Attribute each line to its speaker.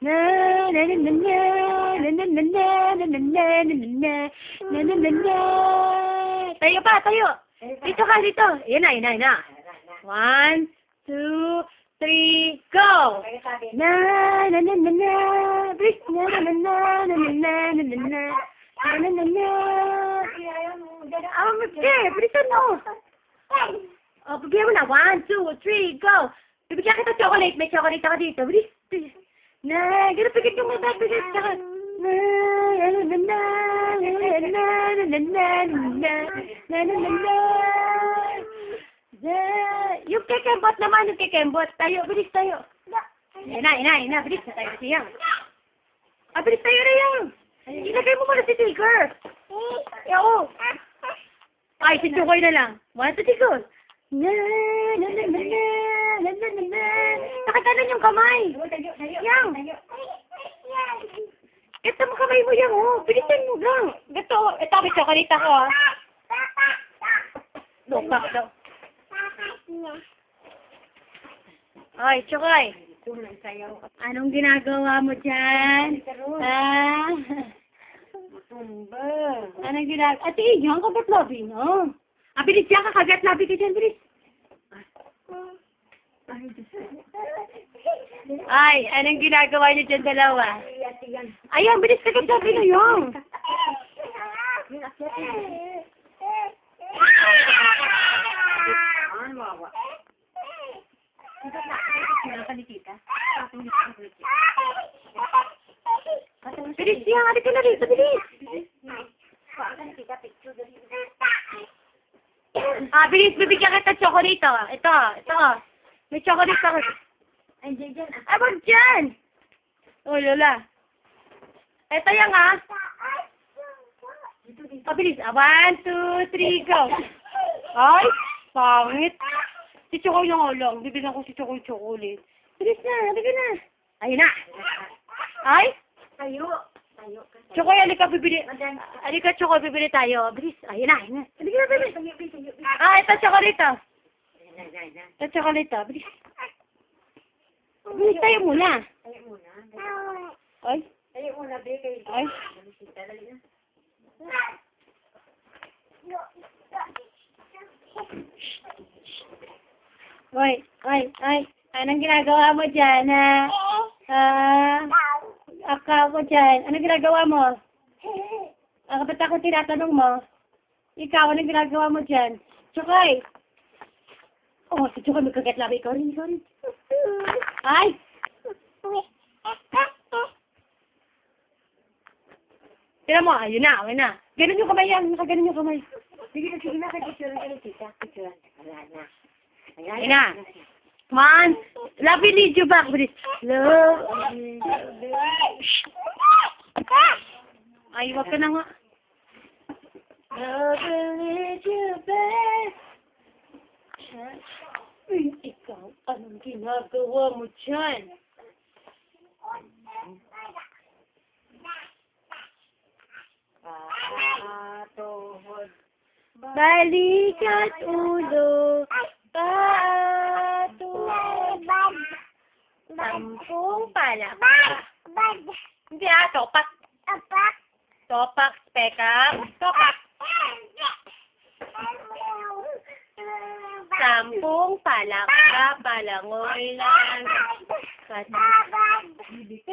Speaker 1: Na na na na na na na na na na na na na na na na. Tayo pa, tayo. Dito ka, dito. Yan na, yan na, yan na. 1, 2, 3, go! Na na na na na. Bilis. Na na na na na na na na na na. Na na na na. Bilisan mo. Oh, bigyan mo na. 1, 2, 3, go! Bibigyan kita chocolate. May chocolate ako dito. Bilis. Na, gano'n pagkat yung mata. Bilis ka. Na, na, na, na, na, na, na, na, na, na, na, na. Yung kekembot naman, yung kekembot. Tayo, bilis tayo. Yan na. Bilis na tayo siya. Bilis tayo na yan. Ilagay mo muna si Tigger. Oo. Ay, si Chukoy na lang. 1, 2, 3, go. Na, na, na, na, na, na, na, na. Nakatalan yung kamay. Yang. Ito mo kamay mo yan, oh. Bilisan mo lang. Ito, may chocolate ako, ah. Lupak daw. Ay, Chukoy. Anong ginagawa mo dyan? Anong ginagawa? Ate, yung kagat labi, no? Bilis yan, kakagat labi ka dyan, bilis. Ay, anong ginagawa niyo dyan dalawa? Ayan, bilis kagat labi na yung. Bilis yan, halika na rito, bilis. Bilis, bibigyan kita chocolate, oh. Ito. May chocolate ako. Wag dyan. Oh, Lola. Ito yan, ha. Bilis. 1, 2, 3, go. Ay, pangit. Si Chokoy lang ulang. Bibigyan ko si Chokoy chocolate. Bilis na, halika na. Ayun na. Ay? Tayo. Chokoy, halika, bibili. Halika, Chokoy, bibili tayo. Bilis. Ayun na. Halika na, bilis. Ito, chocolate, oh. Ito, chocolate, oh. Bilis. Bilis tayo muna. Ay? Ay? Ay. Anong ginagawa mo dyan, ha? Akaw mo dyan. Anong ginagawa mo? Ba't ako tinatanong mo? Ikaw, anong ginagawa mo dyan? Chokoy! Oh, si Chokoy, magkagat labi. Ikaw rin. Ay! Tira mo, ayun na. Ganun yung kamay yan. Ganun yung kamay. Sige na. Ayun na. Come on. Love you, need you back. Love. Ay, wag ka na nga. Love you, need you back. Ay, ikaw, anong ginagawa mo dyan? Balik at ulo. Sampung palaka. Hindi topak. Topak, spekak. Topak. Sampung palaka, palangoy lang. Bibig.